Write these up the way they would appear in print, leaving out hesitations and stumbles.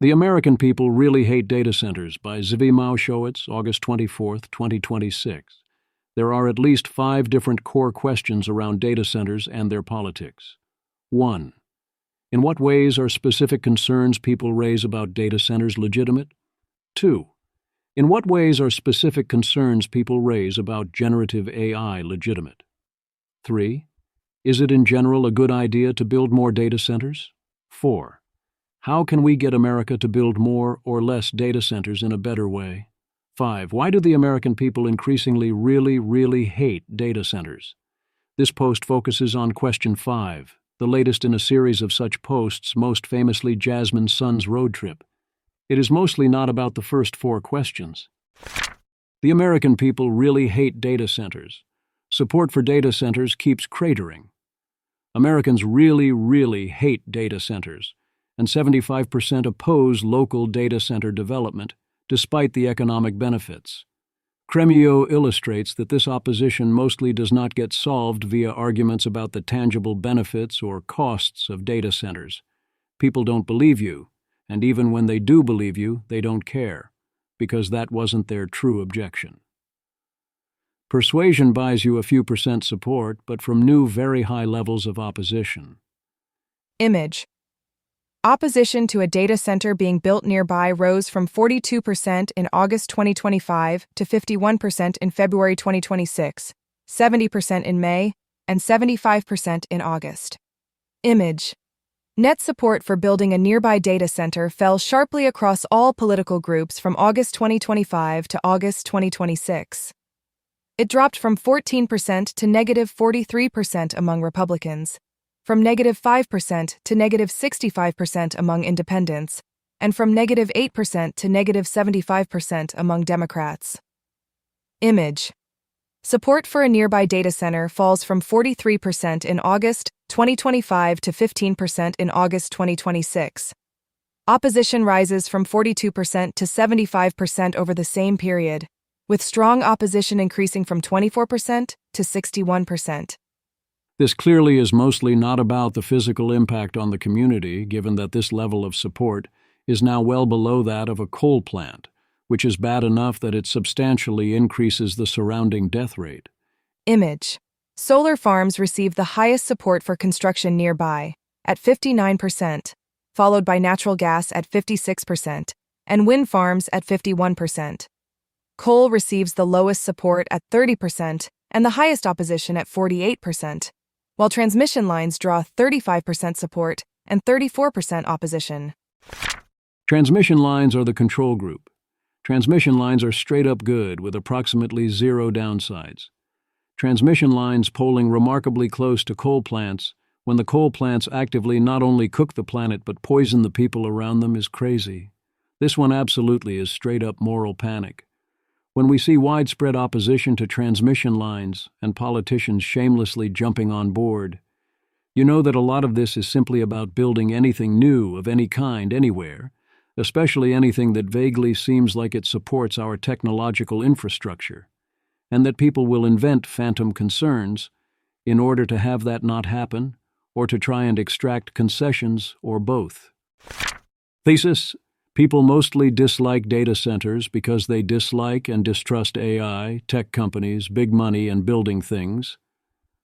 The American People Really Hate Data Centers by Zvi Maushowitz, August 24, 2026. There are at least 5 different core questions around data centers and their politics. 1. In what ways are specific concerns people raise about data centers legitimate? 2. In what ways are specific concerns people raise about generative AI legitimate? 3. Is it in general a good idea to build more data centers? 4. How can we get America to build more or less data centers in a better way? 5. Why do the American people increasingly really hate data centers? This post focuses on question 5, the latest in a series of such posts, most famously Jasmine's son's road trip. It is mostly not about the first 4 questions. The American people really hate data centers. Support for data centers keeps cratering. Americans really hate data centers, and 75% oppose local data center development, despite the economic benefits. Cremio illustrates that this opposition mostly does not get solved via arguments about the tangible benefits or costs of data centers. People don't believe you, and even when they do believe you, they don't care, because that wasn't their true objection. Persuasion buys you a few percent support, but from new very high levels of opposition. Image. Opposition to a data center being built nearby rose from 42% in August 2025 to 51% in February 2026, 70% in May, and 75% in August. Image. Net support for building a nearby data center fell sharply across all political groups from August 2025 to August 2026. It dropped from 14% to -43% among Republicans, from -5% to -65% among independents, and from -8% to -75% among Democrats. Image. Support for a nearby data center falls from 43% in August 2025 to 15% in August 2026. Opposition rises from 42% to 75% over the same period, with strong opposition increasing from 24% to 61%. This clearly is mostly not about the physical impact on the community, given that this level of support is now well below that of a coal plant, which is bad enough that it substantially increases the surrounding death rate. Image. Solar farms receive the highest support for construction nearby, at 59%, followed by natural gas at 56%, and wind farms at 51%. Coal receives the lowest support at 30% and the highest opposition at 48%, while transmission lines draw 35% support and 34% opposition. Transmission lines are the control group. Transmission lines are straight up good, with approximately 0 downsides. Transmission lines polling remarkably close to coal plants, when the coal plants actively not only cook the planet but poison the people around them, is crazy. This one absolutely is straight up moral panic. When we see widespread opposition to transmission lines and politicians shamelessly jumping on board, you know that a lot of this is simply about building anything new of any kind anywhere, especially anything that vaguely seems like it supports our technological infrastructure, and that people will invent phantom concerns in order to have that not happen or to try and extract concessions or both. Thesis. People mostly dislike data centers because they dislike and distrust AI, tech companies, big money, and building things.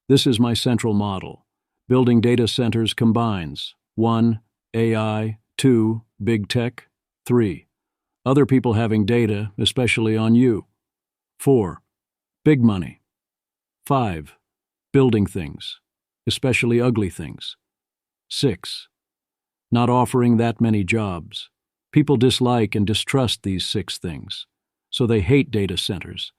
This is my central model. Building data centers combines 1. AI, 2. Big tech, 3. Other people having data, especially on you. 4. Big money. 5. Building things, especially ugly things. 6. Not offering that many jobs. People dislike and distrust these 6 things, so they hate data centers.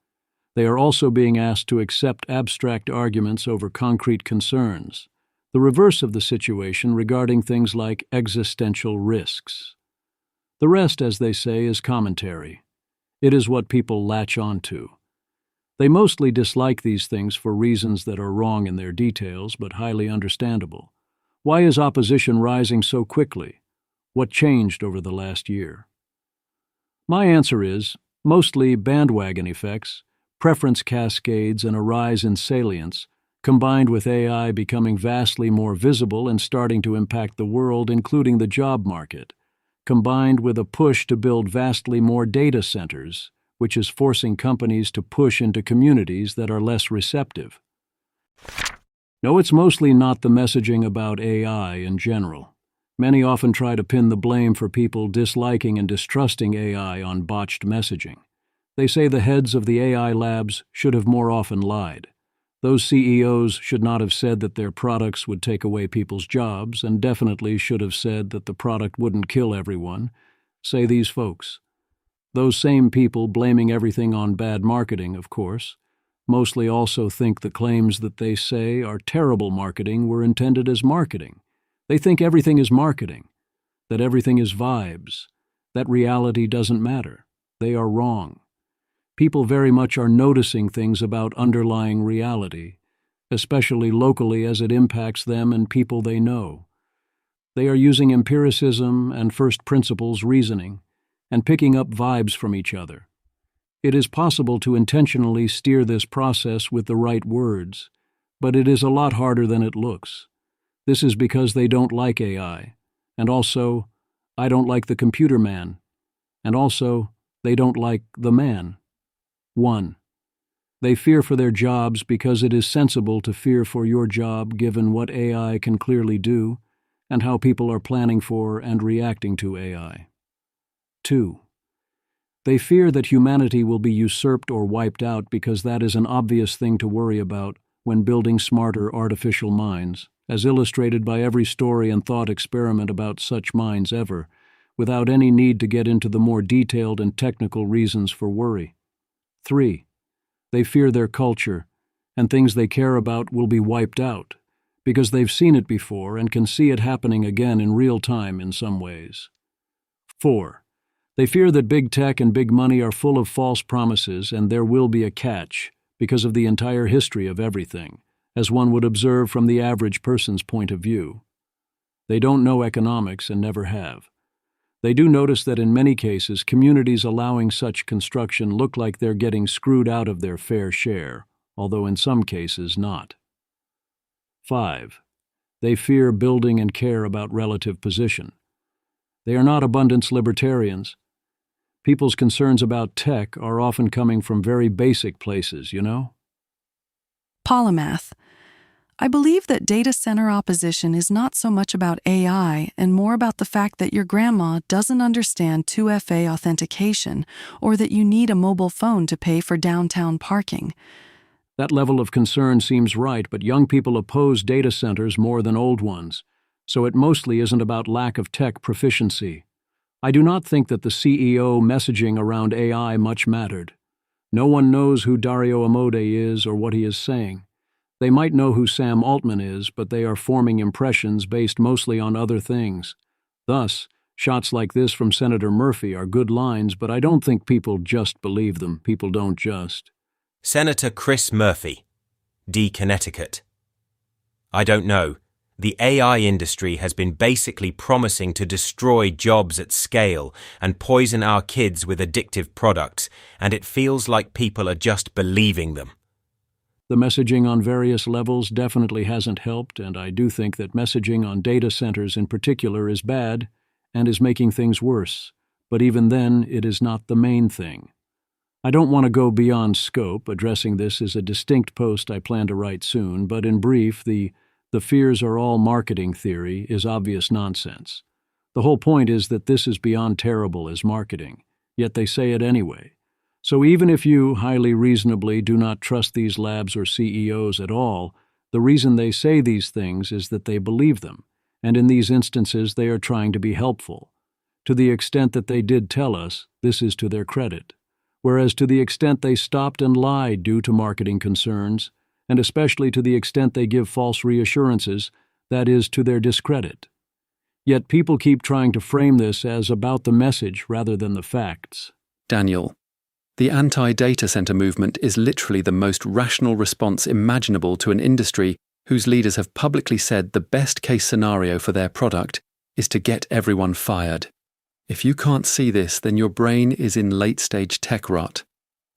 They are also being asked to accept abstract arguments over concrete concerns, the reverse of the situation regarding things like existential risks. The rest, as they say, is commentary. It is what people latch onto. They mostly dislike these things for reasons that are wrong in their details, but highly understandable. Why is opposition rising so quickly? What changed over the last year? My answer is, mostly bandwagon effects, preference cascades, and a rise in salience, combined with AI becoming vastly more visible and starting to impact the world, including the job market. combined with a push to build vastly more data centers, which is forcing companies to push into communities that are less receptive. No, it's mostly not the messaging about AI in general. Many often try to pin the blame for people disliking and distrusting AI on botched messaging. They say the heads of the AI labs should have more often lied. Those CEOs should not have said that their products would take away people's jobs, and definitely should have said that the product wouldn't kill everyone, say these folks. Those same people blaming everything on bad marketing, of course, mostly also think the claims that they say are terrible marketing were intended as marketing. They think everything is marketing, that everything is vibes, that reality doesn't matter. They are wrong. People very much are noticing things about underlying reality, especially locally as it impacts them and people they know. They are using empiricism and first principles reasoning and picking up vibes from each other. It is possible to intentionally steer this process with the right words, but it is a lot harder than it looks. This is because they don't like AI, and also, I don't like the computer man, and also, they don't like the man. 1. They fear for their jobs because it is sensible to fear for your job given what AI can clearly do and how people are planning for and reacting to AI. 2. They fear that humanity will be usurped or wiped out because that is an obvious thing to worry about when building smarter artificial minds, as illustrated by every story and thought experiment about such minds ever, without any need to get into the more detailed and technical reasons for worry. 3. They fear their culture and things they care about will be wiped out because they've seen it before and can see it happening again in real time in some ways. 4. They fear that big tech and big money are full of false promises and there will be a catch because of the entire history of everything, as one would observe from the average person's point of view. They don't know economics and never have. They do notice that in many cases, communities allowing such construction look like they're getting screwed out of their fair share, although in some cases not. 5. They fear building and care about relative position. They are not abundance libertarians. People's concerns about tech are often coming from very basic places, you know? Polymath. I believe that data center opposition is not so much about AI and more about the fact that your grandma doesn't understand 2FA authentication or that you need a mobile phone to pay for downtown parking. That level of concern seems right, but young people oppose data centers more than old ones, so it mostly isn't about lack of tech proficiency. I do not think that the CEO messaging around AI much mattered. No one knows who Dario Amode is or what he is saying. They might know who Sam Altman is, but they are forming impressions based mostly on other things. Thus, shots like this from Senator Murphy are good lines, but I don't think people just believe them. People don't just. Senator Chris Murphy, D. Connecticut. I don't know. The AI industry has been basically promising to destroy jobs at scale and poison our kids with addictive products, and it feels like people are just believing them. The messaging on various levels definitely hasn't helped, and I do think that messaging on data centers in particular is bad and is making things worse, but even then, it is not the main thing. I don't want to go beyond scope. Addressing this is a distinct post I plan to write soon, but in brief, the fears are all marketing theory is obvious nonsense. The whole point is that this is beyond terrible as marketing, yet they say it anyway. So even if you, highly reasonably, do not trust these labs or CEOs at all, the reason they say these things is that they believe them, and in these instances they are trying to be helpful. To the extent that they did tell us, this is to their credit. Whereas to the extent they stopped and lied due to marketing concerns, and especially to the extent they give false reassurances, that is to their discredit. Yet people keep trying to frame this as about the message rather than the facts. Daniel. The anti-data center movement is literally the most rational response imaginable to an industry whose leaders have publicly said the best-case scenario for their product is to get everyone fired. If you can't see this, then your brain is in late-stage tech rot.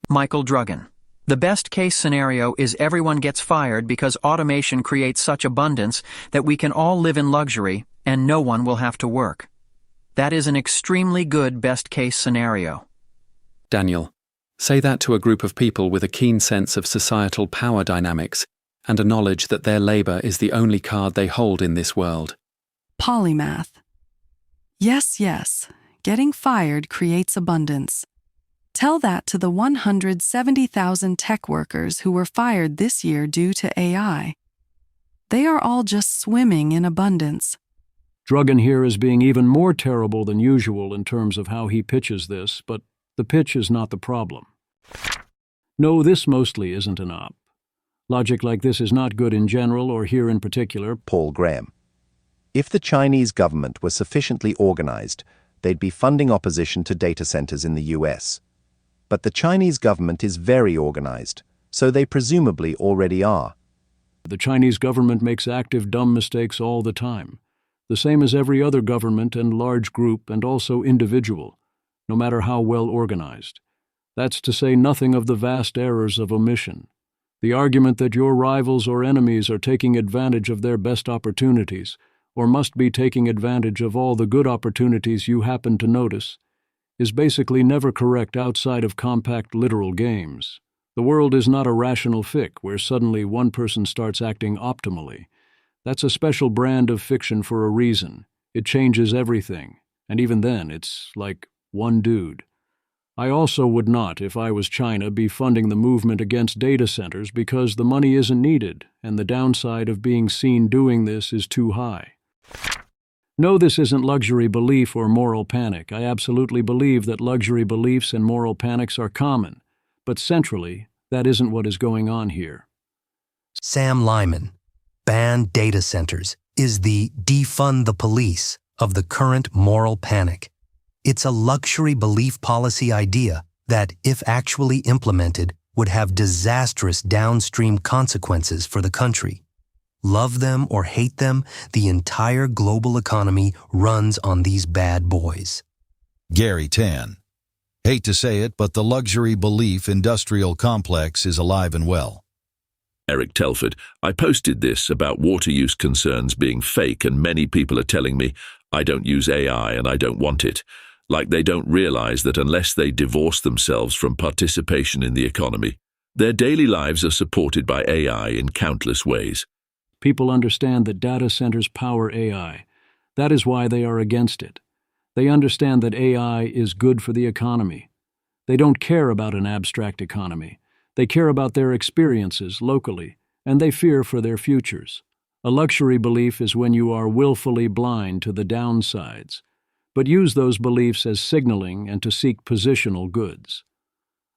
Michael Drugan. The best-case scenario is everyone gets fired because automation creates such abundance that we can all live in luxury and no one will have to work. That is an extremely good best-case scenario. Daniel, say that to a group of people with a keen sense of societal power dynamics and a knowledge that their labor is the only card they hold in this world. Polymath. Yes, yes. Getting fired creates abundance. Tell that to the 170,000 tech workers who were fired this year due to AI. They are all just swimming in abundance. Drugan here is being even more terrible than usual in terms of how he pitches this, but the pitch is not the problem. No, this mostly isn't an op. Logic like this is not good in general or here in particular. Paul Graham. If the Chinese government were sufficiently organized, they'd be funding opposition to data centers in the US. But the Chinese government is very organized, so they presumably already are. The Chinese government makes active dumb mistakes all the time, the same as every other government and large group and also individual, no matter how well organized. That's to say nothing of the vast errors of omission. The argument that your rivals or enemies are taking advantage of their best opportunities, or must be taking advantage of all the good opportunities you happen to notice, is basically never correct outside of compact literal games. The world is not a rational fic where suddenly one person starts acting optimally. That's a special brand of fiction for a reason. It changes everything, and even then it's like one dude. I also would not, if I was China, be funding the movement against data centers because the money isn't needed, and the downside of being seen doing this is too high. No, this isn't luxury belief or moral panic. I absolutely believe that luxury beliefs and moral panics are common, but centrally, that isn't what is going on here. Sam Lyman, ban data centers, is the defund the police of the current moral panic. It's a luxury belief policy idea that, if actually implemented, would have disastrous downstream consequences for the country. Love them or hate them, the entire global economy runs on these bad boys. Gary Tan. Hate to say it, but the luxury belief industrial complex is alive and well. Eric Telford, I posted this about water use concerns being fake, and many people are telling me I don't use AI and I don't want it. Like they don't realize that unless they divorce themselves from participation in the economy, their daily lives are supported by AI in countless ways. People understand that data centers power AI. That is why they are against it. They understand that AI is good for the economy. They don't care about an abstract economy. They care about their experiences locally, and they fear for their futures. A luxury belief is when you are willfully blind to the downsides, but use those beliefs as signaling and to seek positional goods.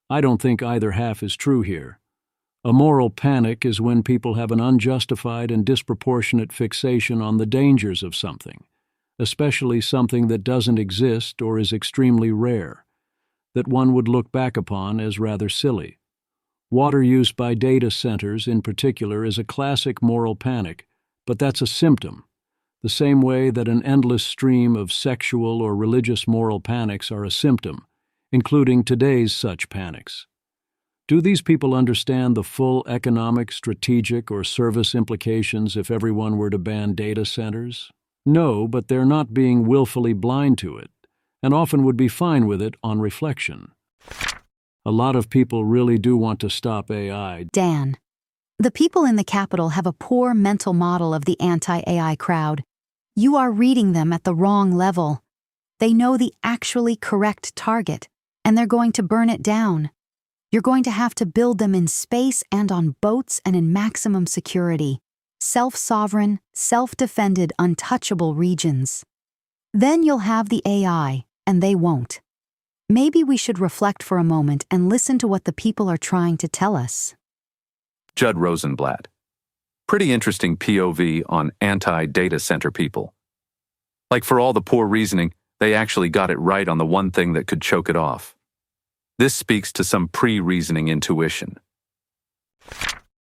I don't think either half is true here. A moral panic is when people have an unjustified and disproportionate fixation on the dangers of something, especially something that doesn't exist or is extremely rare, that one would look back upon as rather silly. Water use by data centers, in particular, is a classic moral panic, but that's a symptom, the same way that an endless stream of sexual or religious moral panics are a symptom, including today's such panics. Do these people understand the full economic, strategic, or service implications if everyone were to ban data centers? No, but they're not being willfully blind to it, and often would be fine with it on reflection. A lot of people really do want to stop AI. Dan, the people in the Capitol have a poor mental model of the anti-AI crowd. You are reading them at the wrong level. They know the actually correct target, and they're going to burn it down. You're going to have to build them in space and on boats and in maximum security, self-sovereign, self-defended, untouchable regions. Then you'll have the AI, and they won't. Maybe we should reflect for a moment and listen to what the people are trying to tell us. Judd Rosenblatt. Pretty interesting POV on anti-data center people. Like for all the poor reasoning, they actually got it right on the one thing that could choke it off. This speaks to some pre-reasoning intuition.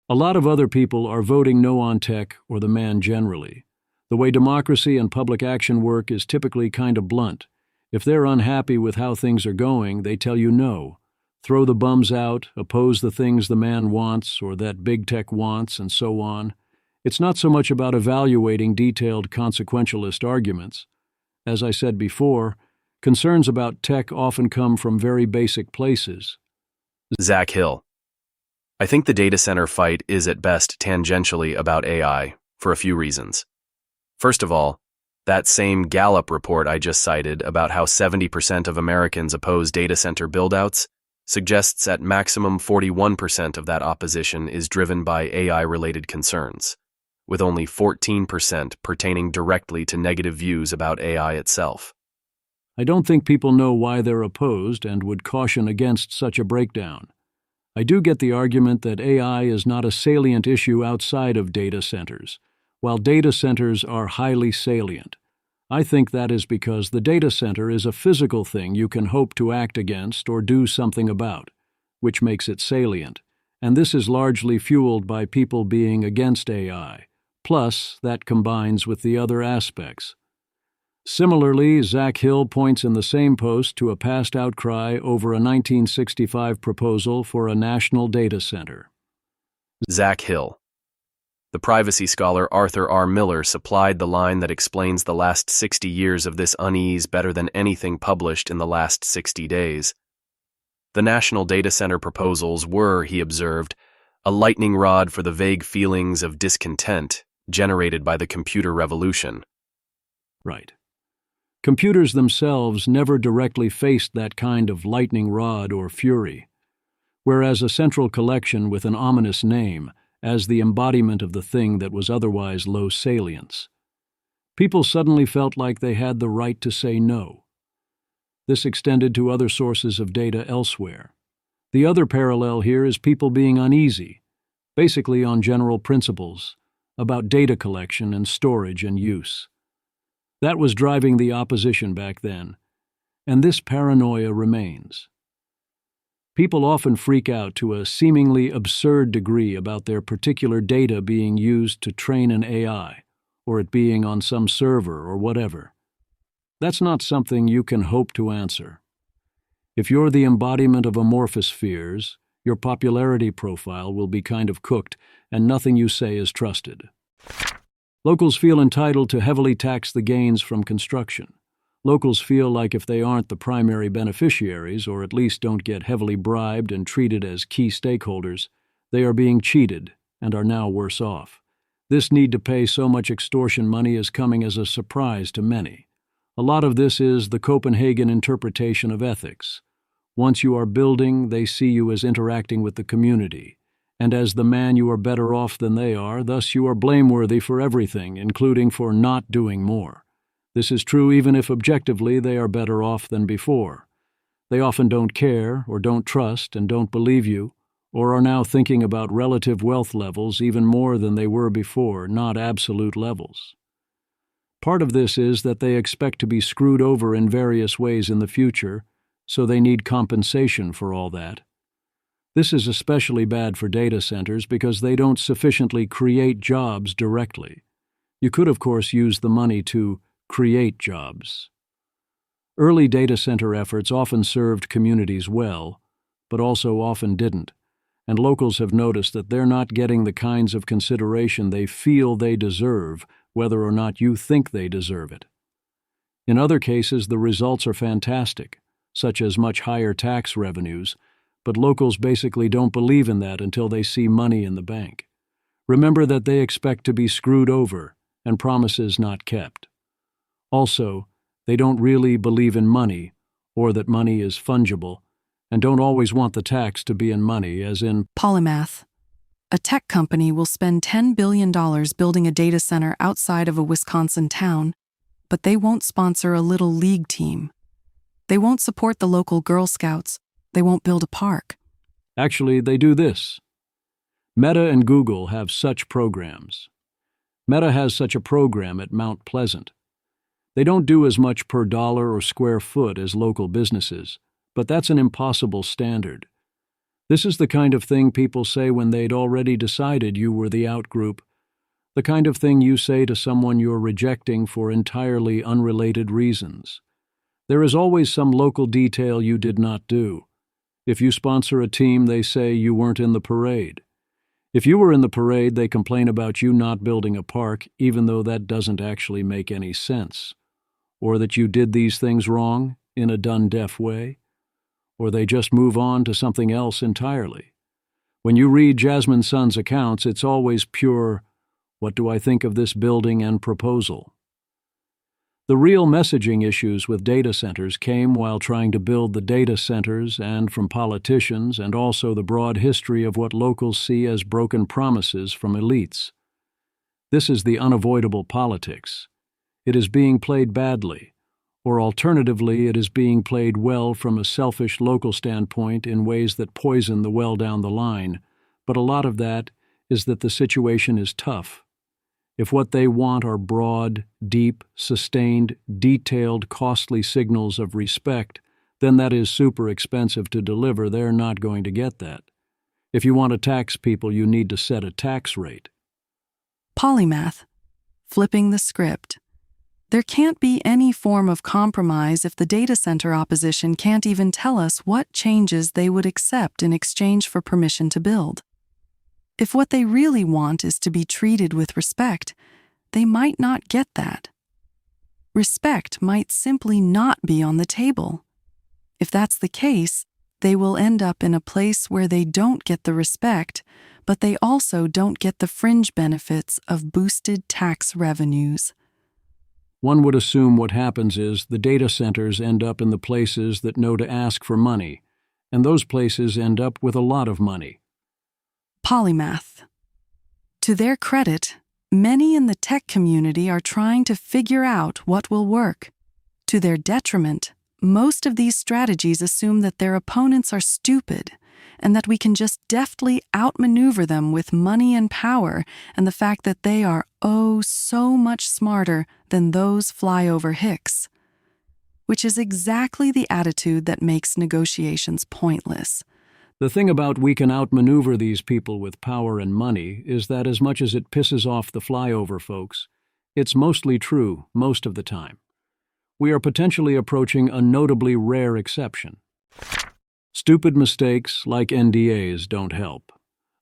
A lot of other people are voting no on tech or the man generally. The way democracy and public action work is typically kind of blunt. If they're unhappy with how things are going, they tell you no. Throw the bums out, oppose the things the man wants or that big tech wants, and so on. It's not so much about evaluating detailed consequentialist arguments. As I said before, concerns about tech often come from very basic places. Zach Hill. I think the data center fight is at best tangentially about AI for a few reasons. First of all, that same Gallup report I just cited about how 70% of Americans oppose data center buildouts suggests at maximum 41% of that opposition is driven by AI-related concerns, with only 14% pertaining directly to negative views about AI itself. I don't think people know why they're opposed and would caution against such a breakdown. I do get the argument that AI is not a salient issue outside of data centers, while data centers are highly salient. I think that is because the data center is a physical thing you can hope to act against or do something about, which makes it salient, and this is largely fueled by people being against AI. Plus, that combines with the other aspects. Similarly, Zach Hill points in the same post to a past outcry over a 1965 proposal for a national data center. Zach Hill. The privacy scholar Arthur R. Miller supplied the line that explains the last 60 years of this unease better than anything published in the last 60 days. The national data center proposals were, he observed, a lightning rod for the vague feelings of discontent generated by the computer revolution. Right. Computers themselves never directly faced that kind of lightning rod or fury, whereas a central collection with an ominous name as the embodiment of the thing that was otherwise low salience. People suddenly felt like they had the right to say no. This extended to other sources of data elsewhere. The other parallel here is people being uneasy, basically on general principles, about data collection and storage and use. That was driving the opposition back then, and this paranoia remains. People often freak out to a seemingly absurd degree about their particular data being used to train an AI, or it being on some server or whatever. That's not something you can hope to answer. If you're the embodiment of amorphous fears, your popularity profile will be kind of cooked, and nothing you say is trusted. Locals feel entitled to heavily tax the gains from construction. Locals feel like if they aren't the primary beneficiaries, or at least don't get heavily bribed and treated as key stakeholders, they are being cheated and are now worse off. This need to pay so much extortion money is coming as a surprise to many. A lot of this is the Copenhagen interpretation of ethics. Once you are building, they see you as interacting with the community, and as the man you are better off than they are, thus you are blameworthy for everything, including for not doing more. This is true even if objectively they are better off than before. They often don't care, or don't trust, and don't believe you, or are now thinking about relative wealth levels even more than they were before, not absolute levels. Part of this is that they expect to be screwed over in various ways in the future, so they need compensation for all that. This is especially bad for data centers because they don't sufficiently create jobs directly. You could, of course, use the money to create jobs. Early data center efforts often served communities well, but also often didn't, and locals have noticed that they're not getting the kinds of consideration they feel they deserve, whether or not you think they deserve it. In other cases, the results are fantastic, such as much higher tax revenues, but locals basically don't believe in that until they see money in the bank. Remember that they expect to be screwed over and promises not kept. Also, they don't really believe in money, or that money is fungible, and don't always want the tax to be in money, as in Polymath. A tech company will spend $10 billion building a data center outside of a Wisconsin town, but they won't sponsor a little league team. They won't support the local Girl Scouts. They won't build a park. Actually, they do this. Meta and Google have such programs. Meta has such a program at Mount Pleasant. They don't do as much per dollar or square foot as local businesses, but that's an impossible standard. This is the kind of thing people say when they'd already decided you were the outgroup, the kind of thing you say to someone you're rejecting for entirely unrelated reasons. There is always some local detail you did not do. If you sponsor a team, they say you weren't in the parade. If you were in the parade, they complain about you not building a park, even though that doesn't actually make any sense. or that you did these things wrong in a done deaf way, or they just move on to something else entirely. When you read Jasmine Sun's accounts, it's always pure, "What do I think of this building and proposal?" The real messaging issues with data centers came while trying to build the data centers and from politicians, and also the broad history of what locals see as broken promises from elites. This is the unavoidable politics. It is being played badly, or alternatively it is being played well from a selfish local standpoint in ways that poison the well down the line, but a lot of that is that the situation is tough. If what they want are broad, deep, sustained, detailed, costly signals of respect, then that is super expensive to deliver. They're not going to get that. If you want to tax people, you need to set a tax rate. Polymath. Flipping the script. There can't be any form of compromise if the data center opposition can't even tell us what changes they would accept in exchange for permission to build. If what they really want is to be treated with respect, they might not get that. Respect might simply not be on the table. If that's the case, they will end up in a place where they don't get the respect, but they also don't get the fringe benefits of boosted tax revenues. One would assume what happens is the data centers end up in the places that know to ask for money, and those places end up with a lot of money. Polymath. To their credit, many in the tech community are trying to figure out what will work. To their detriment, most of these strategies assume that their opponents are stupid and that we can just deftly outmaneuver them with money and power and the fact that they are so much smarter than those flyover hicks. Which is exactly the attitude that makes negotiations pointless. The thing about we can outmaneuver these people with power and money is that as much as it pisses off the flyover folks, it's mostly true most of the time. We are potentially approaching a notably rare exception. Stupid mistakes like NDAs don't help.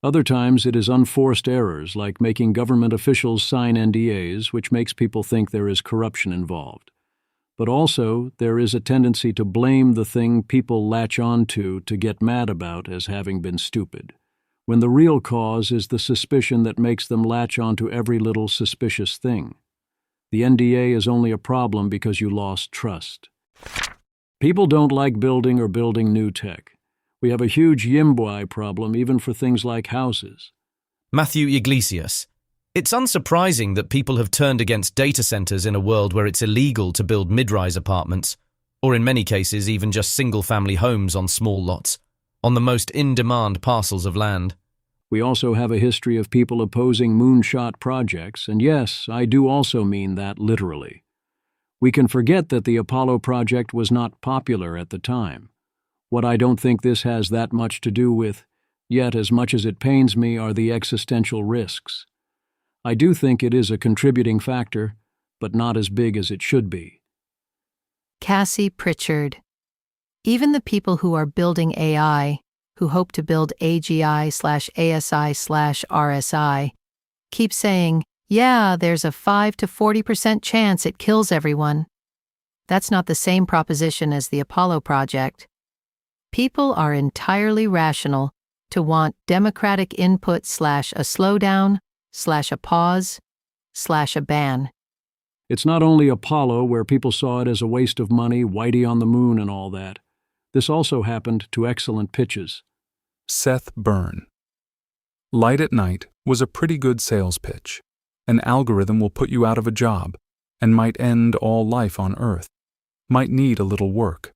Other times it is unforced errors like making government officials sign NDAs, which makes people think there is corruption involved. But also, there is a tendency to blame the thing people latch on to get mad about as having been stupid, when the real cause is the suspicion that makes them latch on to every little suspicious thing. The NDA is only a problem because you lost trust. People don't like building or building new tech. We have a huge yimbwai problem even for things like houses. Matthew Iglesias. It's unsurprising that people have turned against data centers in a world where it's illegal to build mid-rise apartments, or in many cases even just single-family homes on small lots, on the most in-demand parcels of land. We also have a history of people opposing moonshot projects, and yes, I do also mean that literally. We can forget that the Apollo project was not popular at the time. What I don't think this has that much to do with, yet as much as it pains me, are the existential risks. I do think it is a contributing factor, but not as big as it should be. Cassie Pritchard. Even the people who are building AI, who hope to build AGI/ASI/RSI, keep saying, yeah, there's a 5 to 40% chance it kills everyone. That's not the same proposition as the Apollo project. People are entirely rational to want democratic input / a slowdown / a pause / a ban. It's not only Apollo where people saw it as a waste of money, Whitey on the moon and all that. This also happened to excellent pitches. Seth Byrne. Light at night was a pretty good sales pitch. An algorithm will put you out of a job and might end all life on Earth. Might need a little work.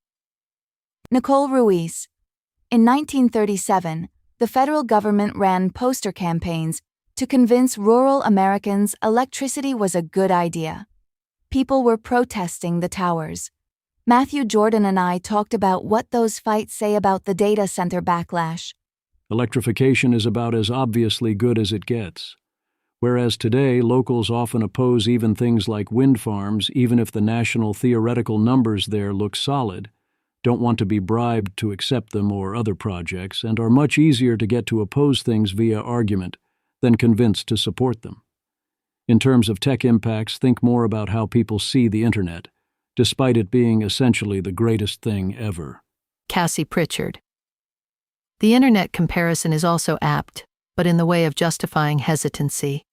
Nicole Ruiz. In 1937, the federal government ran poster campaigns to convince rural Americans electricity was a good idea. People were protesting the towers. Matthew Jordan and I talked about what those fights say about the data center backlash. Electrification is about as obviously good as it gets. Whereas today, locals often oppose even things like wind farms, even if the national theoretical numbers there look solid, don't want to be bribed to accept them or other projects, and are much easier to get to oppose things via argument than convinced to support them. In terms of tech impacts, think more about how people see the internet. despite it being essentially the greatest thing ever. Cassie Pritchard. The internet comparison is also apt, but in the way of justifying hesitancy.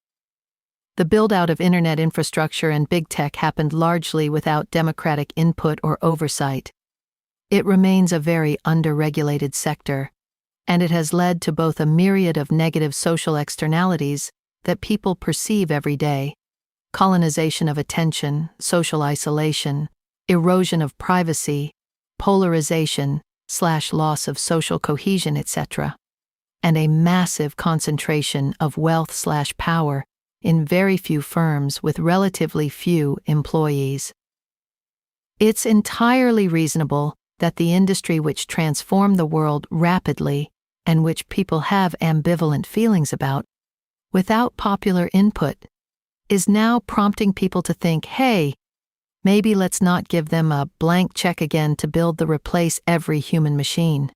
The build-out of internet infrastructure and big tech happened largely without democratic input or oversight. It remains a very under-regulated sector, and it has led to both a myriad of negative social externalities that people perceive every day: colonization of attention, social isolation, erosion of privacy, polarization/loss of social cohesion, etc., and a massive concentration of wealth/power in very few firms with relatively few employees. It's entirely reasonable that the industry which transformed the world rapidly and which people have ambivalent feelings about, without popular input, is now prompting people to think, hey, maybe let's not give them a blank check again to build the replace every human machine.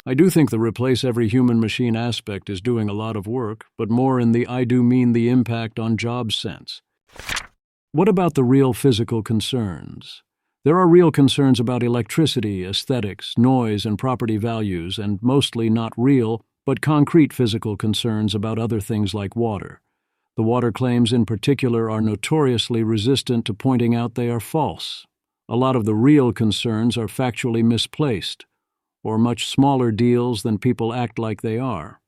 I do think the replace every human machine aspect is doing a lot of work, but more in the I do mean the impact on jobs sense. What about the real physical concerns? There are real concerns about electricity, aesthetics, noise, and property values, and mostly not real, but concrete physical concerns about other things like water. The water claims in particular are notoriously resistant to pointing out they are false. A lot of the real concerns are factually misplaced, or much smaller deals than people act like they are.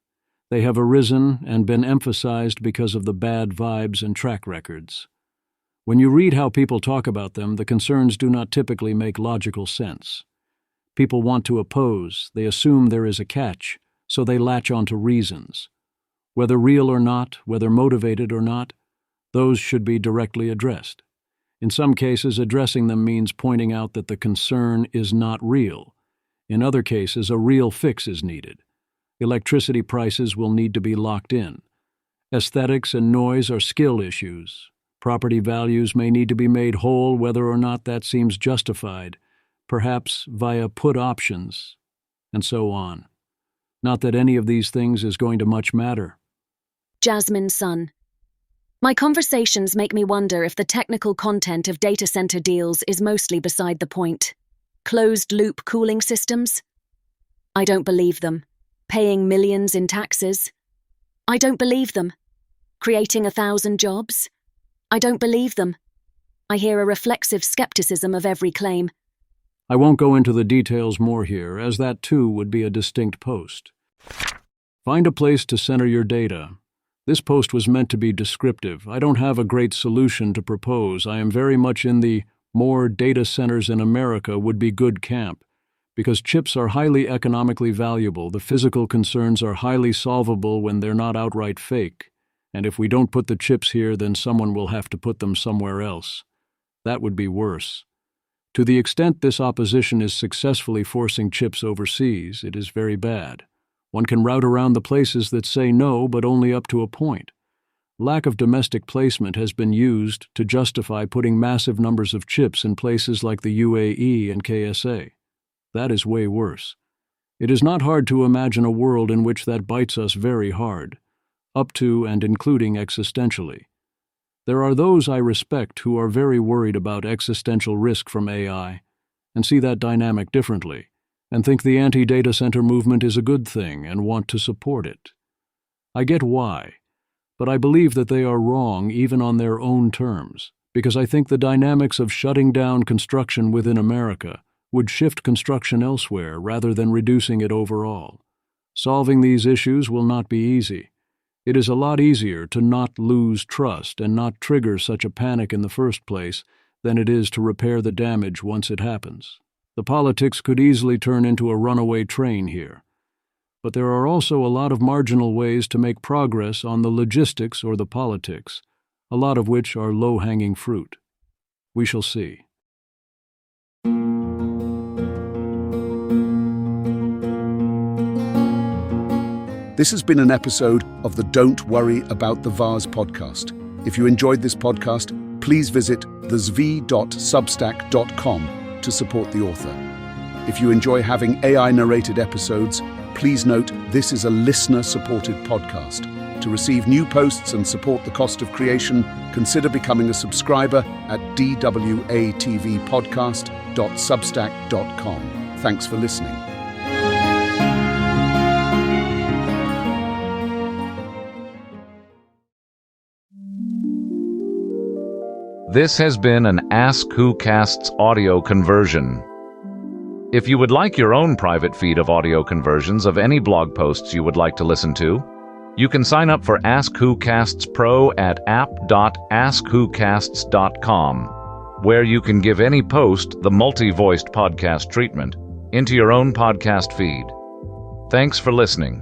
They have arisen and been emphasized because of the bad vibes and track records. When you read how people talk about them, the concerns do not typically make logical sense. People want to oppose, they assume there is a catch, so they latch onto reasons. Whether real or not, whether motivated or not, those should be directly addressed. In some cases, addressing them means pointing out that the concern is not real. In other cases, a real fix is needed. Electricity prices will need to be locked in. Aesthetics and noise are skill issues. Property values may need to be made whole whether or not that seems justified, perhaps via put options, and so on. Not that any of these things is going to much matter. Jasmine Sun. My conversations make me wonder if the technical content of data center deals is mostly beside the point. Closed-loop cooling systems? I don't believe them. Paying millions in taxes? I don't believe them. Creating 1,000 jobs? I don't believe them. I hear a reflexive skepticism of every claim. I won't go into the details more here, as that too would be a distinct post. Find a place to center your data. This post was meant to be descriptive. I don't have a great solution to propose. I am very much in the more data centers in America would be good camp. Because chips are highly economically valuable, the physical concerns are highly solvable when they're not outright fake. And if we don't put the chips here, then someone will have to put them somewhere else. That would be worse. To the extent this opposition is successfully forcing chips overseas, it is very bad. One can route around the places that say no, but only up to a point. Lack of domestic placement has been used to justify putting massive numbers of chips in places like the UAE and KSA. That is way worse. It is not hard to imagine a world in which that bites us very hard, up to and including existentially. There are those I respect who are very worried about existential risk from AI, and see that dynamic differently, and think the anti-data center movement is a good thing and want to support it. I get why, but I believe that they are wrong even on their own terms, because I think the dynamics of shutting down construction within America would shift construction elsewhere rather than reducing it overall. Solving these issues will not be easy. It is a lot easier to not lose trust and not trigger such a panic in the first place than it is to repair the damage once it happens. The politics could easily turn into a runaway train here. But there are also a lot of marginal ways to make progress on the logistics or the politics, a lot of which are low-hanging fruit. We shall see. This has been an episode of the Don't Worry About the Vase podcast. If you enjoyed this podcast, please visit thezv.substack.com to support the author. If you enjoy having AI-narrated episodes, please note this is a listener-supported podcast. To receive new posts and support the cost of creation, consider becoming a subscriber at dwatvpodcast.substack.com. Thanks for listening. This has been an Ask Who Casts audio conversion. If you would like your own private feed of audio conversions of any blog posts you would like to listen to, you can sign up for Ask Who Casts Pro at app.askwhocasts.com, where you can give any post the multi-voiced podcast treatment into your own podcast feed. Thanks for listening.